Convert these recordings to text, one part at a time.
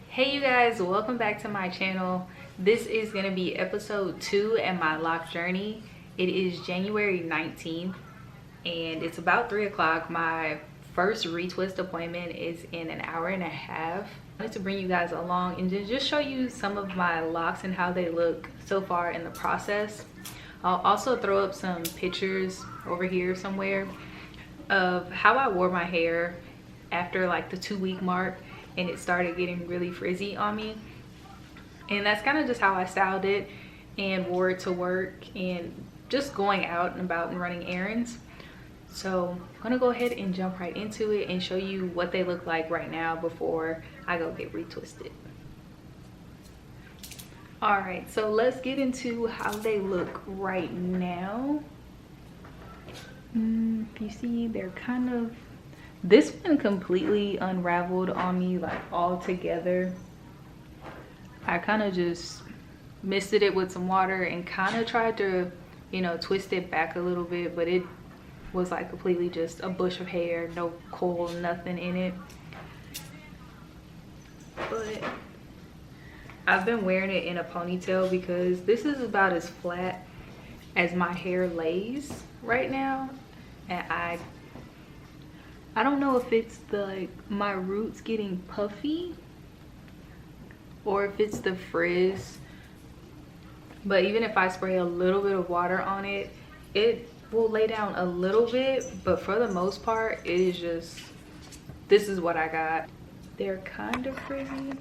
Hey you guys, welcome back to my channel. This is going to be episode 2 in my lock journey. It is January 19th and it's about 3 o'clock. My first retwist appointment is in an hour and a half. I wanted to bring you guys along and just show you some of my locks and how they look so far in the process. I'll also throw up some pictures over here somewhere of how I wore my hair after like the 2-week mark and it started getting really frizzy on me. And that's kind of just how I styled it and wore it to work and just going out and about and running errands. So I'm gonna go ahead and jump right into it and show you what they look like right now before I go get retwisted. All right, so let's get into how they look right now. You see they're kind of, this one completely unraveled on me, like all together. I kind of just misted it with some water and kind of tried to, you know, twist it back a little bit, but it was like completely just a bush of hair, no coil, nothing in it. But I've been wearing it in a ponytail because this is about as flat as my hair lays right now. And I don't know if it's the like my roots getting puffy or if it's the frizz, but even if I spray a little bit of water on it, it will lay down a little bit, but for the most part it is just, this is what I got. They're kind of frizzy.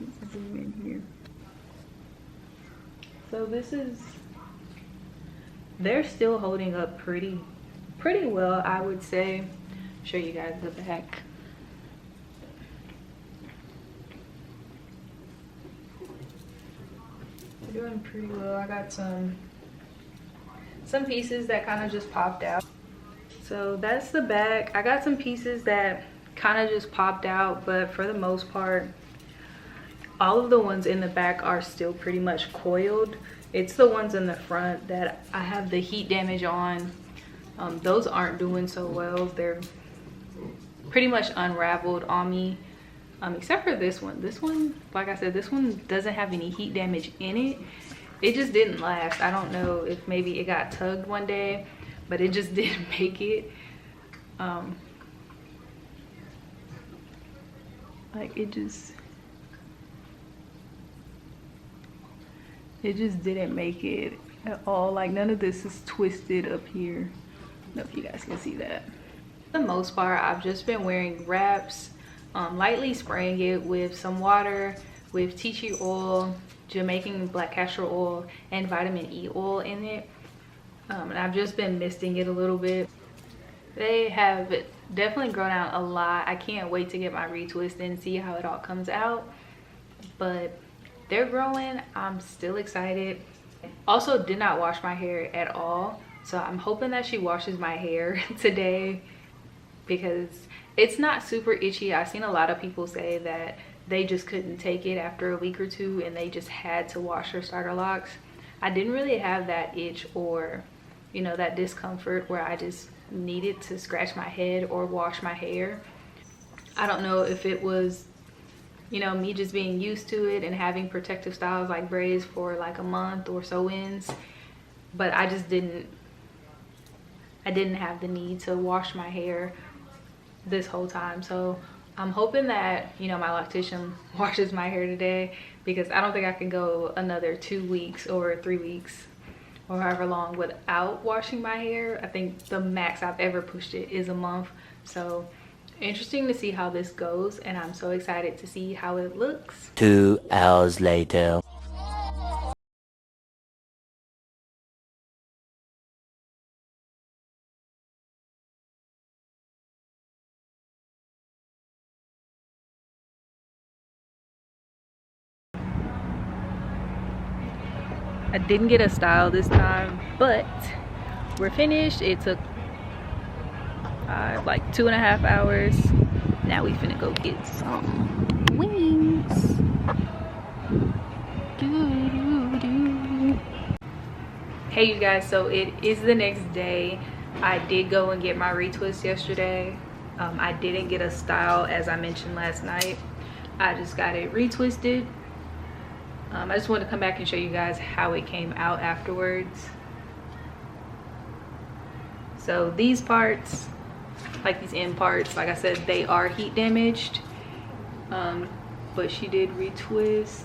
Let's zoom in here. So this is, they're still holding up pretty well, I would say. Show you guys the back. They're doing pretty well. I got some pieces that kind of just popped out. So that's the back. I got some pieces that kind of just popped out, but for the most part all of the ones in the back are still pretty much coiled. It's the ones in the front that I have the heat damage on. Those aren't doing so well. They're pretty much unraveled on me, except for this one. This one, like I said, this one doesn't have any heat damage in it. It just didn't last. I don't know if maybe it got tugged one day, but it just didn't make it. Like it just didn't make it at all. Like none of this is twisted up here. I don't know if you guys can see that. For the most part, I've just been wearing wraps, lightly spraying it with some water, with tea tree oil, Jamaican black castor oil, and vitamin E oil in it. And I've just been misting it a little bit. They have definitely grown out a lot. I can't wait to get my retwist and see how it all comes out. But they're growing. I'm still excited. Also did not wash my hair at all, so I'm hoping that she washes my hair today because it's not super itchy. I've seen a lot of people say that they just couldn't take it after a week or two and they just had to wash their starter locks. I didn't really have that itch or, you know, that discomfort where I just needed to scratch my head or wash my hair. I don't know if it was, you know, me just being used to it and having protective styles like braids for like a month or so ins, but I just didn't have the need to wash my hair this whole time. So I'm hoping that, you know, my loctician washes my hair today because I don't think I can go another 2 weeks or 3 weeks or however long without washing my hair. I think the max I've ever pushed it is a month. So interesting to see how this goes, and I'm so excited to see how it looks. 2 hours later. I didn't get a style this time, but we're finished. It took like 2.5 hours. Now we finna go get some wings. Hey you guys, so it is the next day. I did go and get my retwist yesterday. I didn't get a style as I mentioned last night. I just got it retwisted. I just wanted to come back and show you guys how it came out afterwards. So these parts, like these end parts, like I said, they are heat damaged. But she did retwist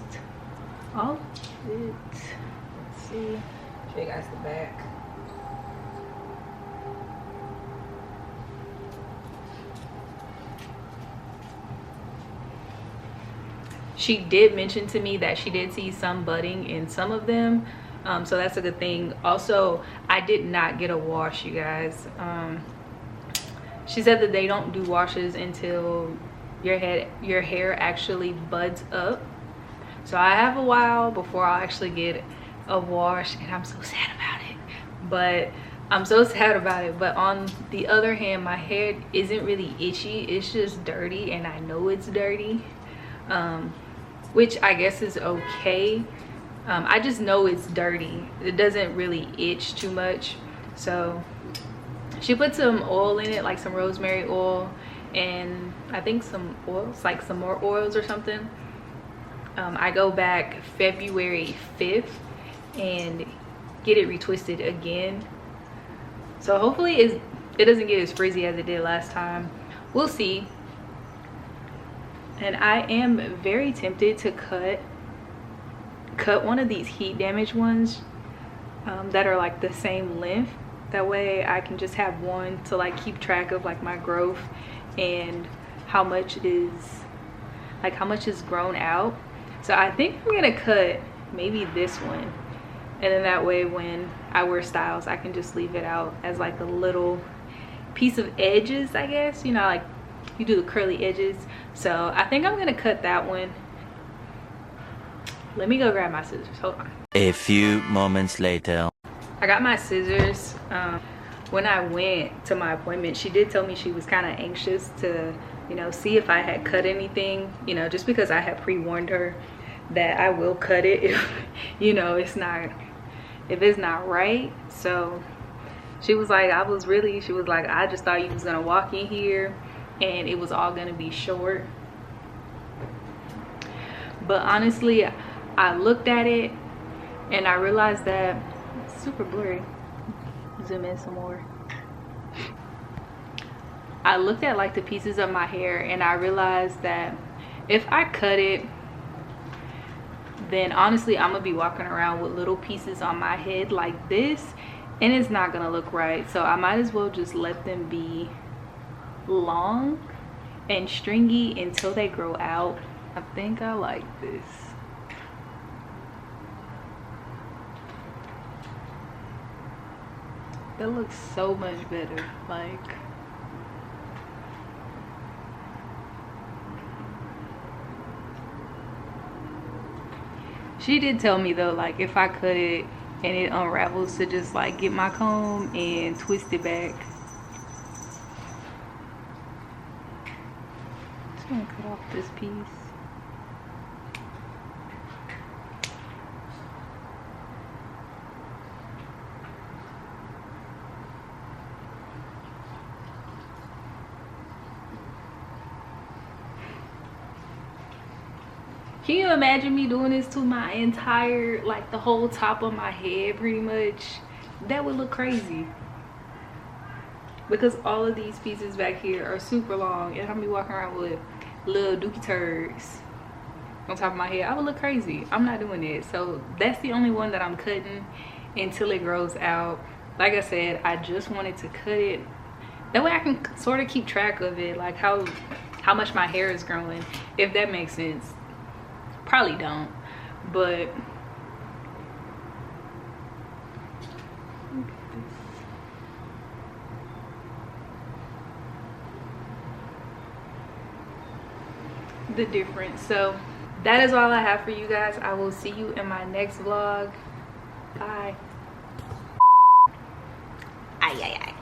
all of it. Let's see. Show you guys the back. She did mention to me that she did see some budding in some of them, so that's a good thing. Also, I did not get a wash, you guys. She said that they don't do washes until your hair actually buds up, so I have a while before I'll actually get a wash, and I'm so sad about it. But on the other hand, my hair isn't really itchy, it's just dirty, and I know it's dirty, which I guess is okay. I just know it's dirty. It doesn't really itch too much. So she put some oil in it, like some rosemary oil, and I think some oils, like some more oils or something. I go back February 5th and get it retwisted again, so hopefully it doesn't get as frizzy as it did last time. We'll see. And I am very tempted to cut one of these heat damaged ones that are like the same length. That way I can just have one to like keep track of like my growth and how much is grown out. So I think I'm gonna cut maybe this one, and then that way when I wear styles I can just leave it out as like a little piece of edges, I guess, you know, like you do the curly edges. So I think I'm gonna cut that one. Let me go grab my scissors, hold on. A few moments later. I got my scissors. When I went to my appointment, she did tell me she was kind of anxious to, you know, see if I had cut anything, you know, just because I had pre-warned her that I will cut it if, you know, if it's not right. So she was like, I just thought you was gonna walk in here and it was all gonna be short. But honestly, I looked at it and I realized that it's super blurry. Zoom in some more. I looked at like the pieces of my hair and I realized that if I cut it, then honestly I'm gonna be walking around with little pieces on my head like this, and it's not gonna look right. So I might as well just let them be long and stringy until they grow out. I think I like this. That looks so much better. Like, she did tell me though, like if I cut it and it unravels, to just like get my comb and twist it back. Just gonna cut off this piece. Can you imagine me doing this to my entire, like the whole top of my head pretty much? That would look crazy. Because all of these pieces back here are super long and I'm gonna be walking around with little dookie turds on top of my head. I would look crazy. I'm not doing it. So that's the only one that I'm cutting until it grows out. Like I said, I just wanted to cut it. That way I can sort of keep track of it, like how much my hair is growing, if that makes sense. Probably don't, but the difference. So that is all I have for you guys. I will see you in my next vlog. Bye. Ay, ay, ay.